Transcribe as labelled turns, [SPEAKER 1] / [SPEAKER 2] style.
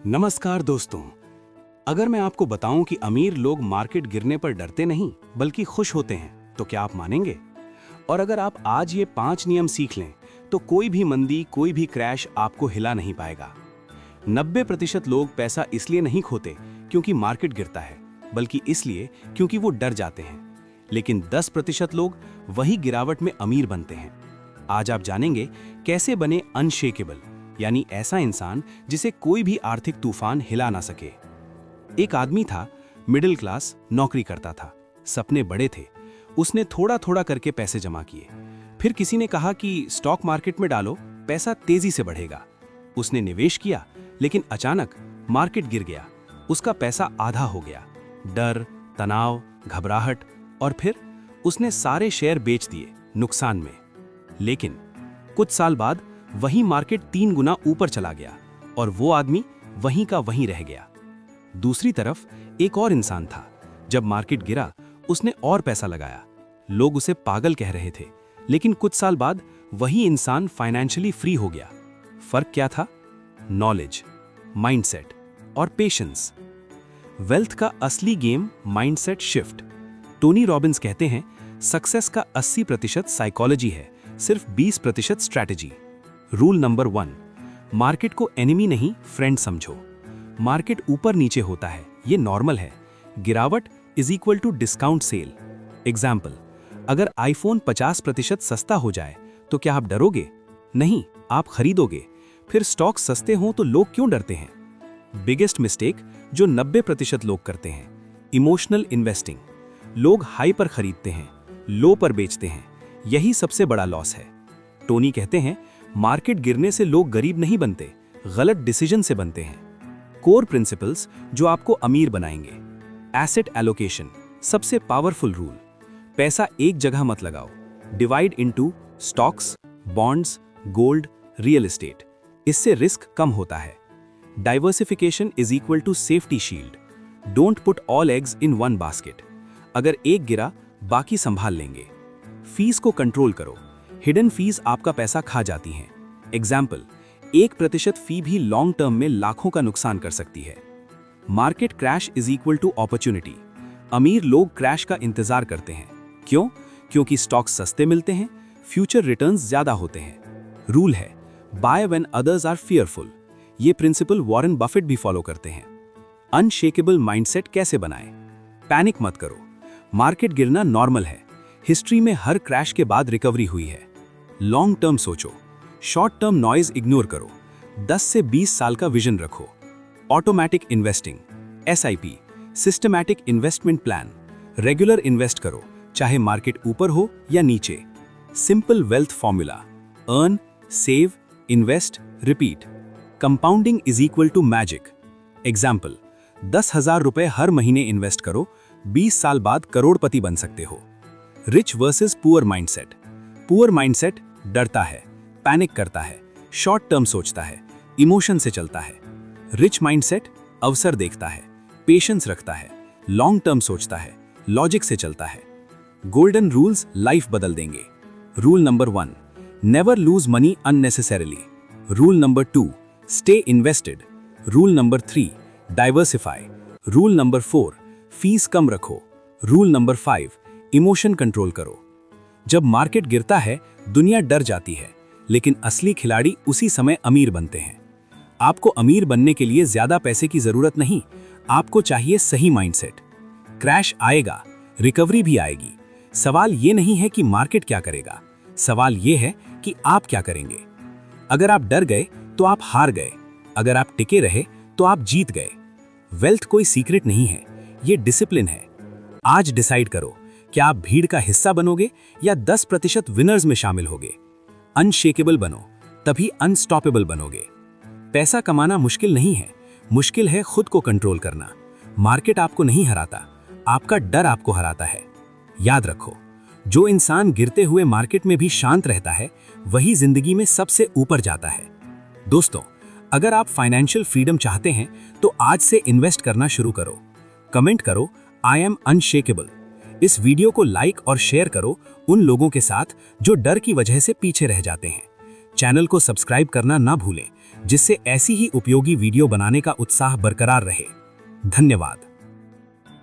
[SPEAKER 1] नमस्कार दोस्तों। अगर मैं आपको बताऊं कि अमीर लोग मार्केट गिरने पर डरते नहीं बल्कि खुश होते हैं तो क्या आप मानेंगे? और अगर आप आज ये 5 नियम सीख लें तो कोई भी मंदी, कोई भी क्रैश आपको हिला नहीं पाएगा। 90% लोग पैसा इसलिए नहीं खोते क्योंकि मार्केट गिरता है, बल्कि इसलिए क्योंकि वो डर जाते हैं। लेकिन 10% लोग वही गिरावट में अमीर बनते हैं। आज आप जानेंगे कैसे बने अनशेकेबल, यानी ऐसा इंसान जिसे कोई भी आर्थिक तूफान हिला ना सके। एक आदमी था, मिडिल क्लास, नौकरी करता था, सपने बड़े थे। उसने थोड़ा थोड़ा करके पैसे जमा किए। फिर किसी ने कहा कि स्टॉक मार्केट में डालो, पैसा तेजी से बढ़ेगा। उसने निवेश किया, लेकिन अचानक मार्केट गिर गया। उसका पैसा आधा हो गया। डर, तनाव, घबराहट, और फिर उसने सारे शेयर बेच दिए, नुकसान में। लेकिन कुछ साल बाद वही मार्केट 3 गुना ऊपर चला गया और वो आदमी वहीं का वहीं रह गया। दूसरी तरफ एक और इंसान था। जब मार्केट गिरा, उसने और पैसा लगाया। लोग उसे पागल कह रहे थे, लेकिन कुछ साल बाद वही इंसान फाइनेंशियली फ्री हो गया। फर्क क्या था? नॉलेज, माइंडसेट और पेशेंस। वेल्थ का असली game mindset shift. Tony Robbins कहते हैं, सक्सेस का 80% साइकोलॉजी है, सिर्फ 20% स्ट्रैटेजी। रूल नंबर 1, मार्केट को एनिमी नहीं, फ्रेंड समझो। मार्केट ऊपर नीचे होता है, ये नॉर्मल है। गिरावट is equal to discount sale. Example, अगर आईफोन 50% सस्ता हो जाए तो क्या आप डरोगे? नहीं, आप खरीदोगे। फिर स्टॉक सस्ते हों तो लोग क्यों डरते हैं? बिगेस्ट मिस्टेक जो 90% लोग करते हैं, इमोशनल इन्वेस्टिंग। लोग हाई पर खरीदते हैं, लो पर बेचते हैं। यही सबसे बड़ा लॉस है। टोनी कहते हैं, मार्केट गिरने से लोग गरीब नहीं बनते, गलत डिसीजन से बनते हैं। कोर प्रिंसिपल्स जो आपको अमीर बनाएंगे। एसेट एलोकेशन, सबसे पावरफुल रूल। पैसा एक जगह मत लगाओ, divide into stocks, bonds, gold, real estate. इससे रिस्क कम होता है। Diversification is equal to safety shield. Don't put all eggs in one basket. अगर एक गिरा, बाकी संभाल लेंगे। फीस को कंट्रोल करो। हिडन फीस आपका पैसा खा जाती हैं। एग्जाम्पल, 1% फी भी लॉन्ग टर्म में लाखों का नुकसान कर सकती है। Market crash is equal to opportunity. अमीर लोग क्रैश का इंतजार करते हैं। क्यों? क्योंकि स्टॉक्स सस्ते मिलते हैं, फ्यूचर रिटर्न्स ज्यादा होते हैं। रूल है, buy when others are fearful. ये प्रिंसिपल वॉरेन बफेट भी फॉलो करते हैं। अनशेकेबल माइंडसेट कैसे बनाएं? पैनिक मत करो। मार्केट गिरना नॉर्मल है। हिस्ट्री में हर क्रैश के बाद रिकवरी हुई है। लॉन्ग टर्म सोचो, शॉर्ट टर्म नॉइज इग्नोर करो। 10 से 20 साल का विजन रखो। Automatic investing, SIP, systematic investment plan. Regular invest करो, चाहे मार्केट ऊपर हो या नीचे। Simple wealth formula, earn, save, invest, repeat. Compounding is equal to magic. Example, 10,000 रुपए हर महीने इन्वेस्ट करो, 20 साल बाद करोड़पति बन सकते हो। Rich versus poor mindset. Poor mindset डरता है, पैनिक करता है, शॉर्ट टर्म सोचता है, इमोशन से चलता है। रिच माइंडसेट अवसर देखता है, पेशेंस रखता है, लॉन्ग टर्म सोचता है, लॉजिक से चलता है। गोल्डन रूल्स लाइफ बदल देंगे। Rule number 1, never lose money unnecessarily. Rule number 2, stay invested. Rule number 3, diversify. Rule number 4, fees कम रखो। रूल नंबर 5, इमोशन कंट्रोल करो। जब मार्केट गिरता है, दुनिया डर जाती है, लेकिन असली खिलाड़ी उसी समय अमीर बनते हैं। आपको अमीर बनने के लिए ज्यादा पैसे की जरूरत नहीं, आपको चाहिए सही माइंडसेट। क्रैश आएगा, रिकवरी भी आएगी। सवाल ये नहीं है कि मार्केट क्या करेगा, सवाल ये है कि आप क्या करेंगे। अगर आप डर गए तो आप हार गए, अगर आप टिके रहे तो आप जीत गए। वेल्थ कोई सीक्रेट नहीं है, ये डिसिप्लिन है। आज डिसाइड करो, क्या आप भीड़ का हिस्सा बनोगे या 10% विनर्स में शामिल होगे। अनशेकेबल बनो, तभी अनस्टॉपेबल बनोगे। पैसा कमाना मुश्किल नहीं है, मुश्किल है खुद को कंट्रोल करना। मार्केट आपको नहीं हराता, आपका डर आपको हराता है। याद रखो, जो इंसान गिरते हुए मार्केट में भी शांत रहता है, वही जिंदगी में सबसे ऊपर जाता है। दोस्तों, अगर आप फाइनेंशियल फ्रीडम चाहते हैं तो आज से इन्वेस्ट करना शुरू करो। कमेंट करो, आई एम अनशेकेबल। इस वीडियो को लाइक और शेयर करो उन लोगों के साथ जो डर की वजह से पीछे रह जाते हैं। चैनल को सब्सक्राइब करना ना भूलें जिससे ऐसी ही उपयोगी वीडियो बनाने का उत्साह बरकरार रहे। धन्यवाद।